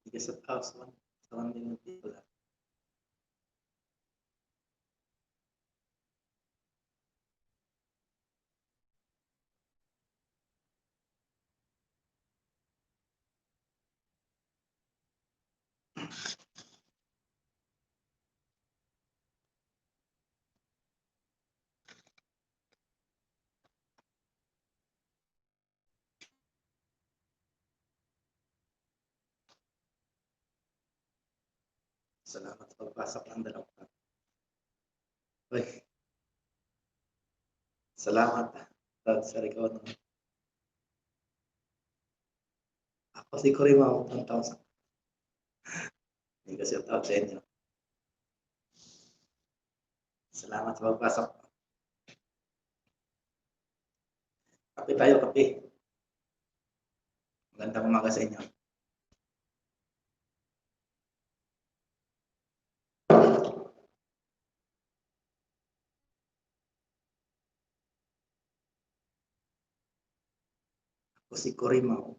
Bigas at house one. Sa 1 million people. Salamat sa pagpasok ng dalawa. Uy. Salamat. Sa ikaw naman. Ako si Corimao, 1,000. Hindi kasi ang tawag sa inyo. Salamat sa pagpasok. Kape tayo, kape. Magandang umaga sa inyo. Ako si Corimao.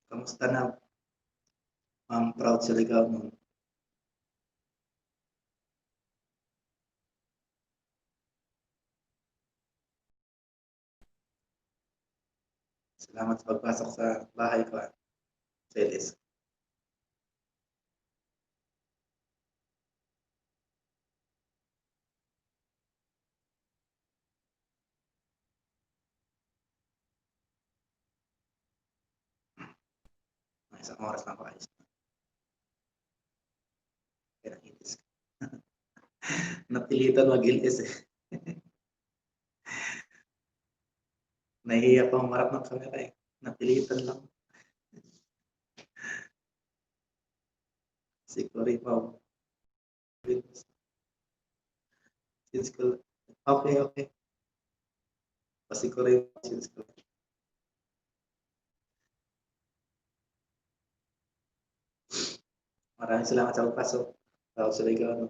Kamusta na? I'm proud sa ligaw mo. Salamat sa pagpasok sa bahay ko. Felis. Isang oras na paayos. Kaya nag-ilis. Napilitan mag-ilis eh. Nahihiya pa umarap ng kamera eh. Napilitan lang. Si Corimao. Okay, okay. Si Corimao. Maraming salamat sa pagpasok. Tao sa ligaw.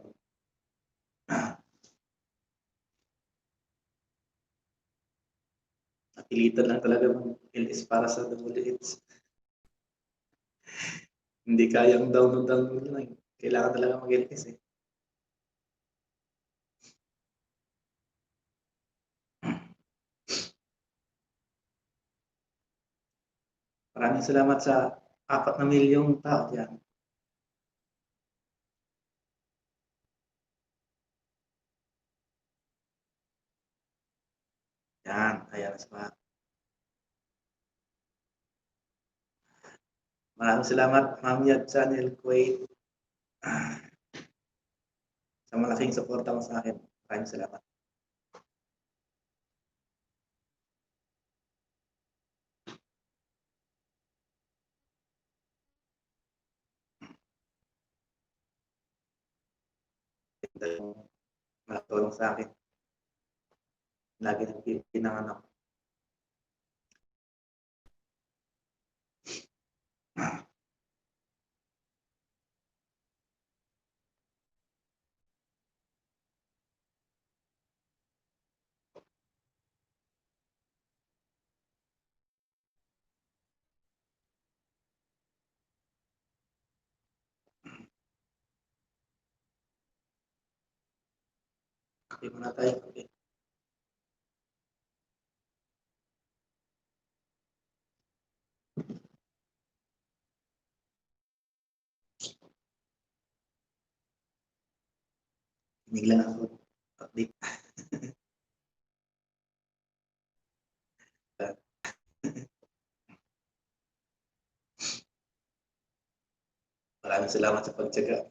Napilitan lang talaga mag-LS para sa WH. Hindi kayang download lang. Kailangan talaga mag-LS eh. Maraming salamat sa 4 na milyong tao dyan. Yan, ayan sa maraming salamat, Ma'am Yad Channel Kuwait. Sa malaking suporta mo sa akin. Maraming salamat. Malaki sa akin. Lagi nang pinanganak. Kape muna tayo. Kape. Bigla ako. Update. Maraming salamat sa pagtyaga.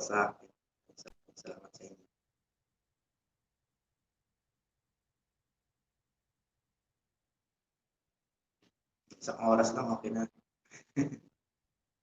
sa'kin. Salamat sa inyo. Isang oras lang okey na.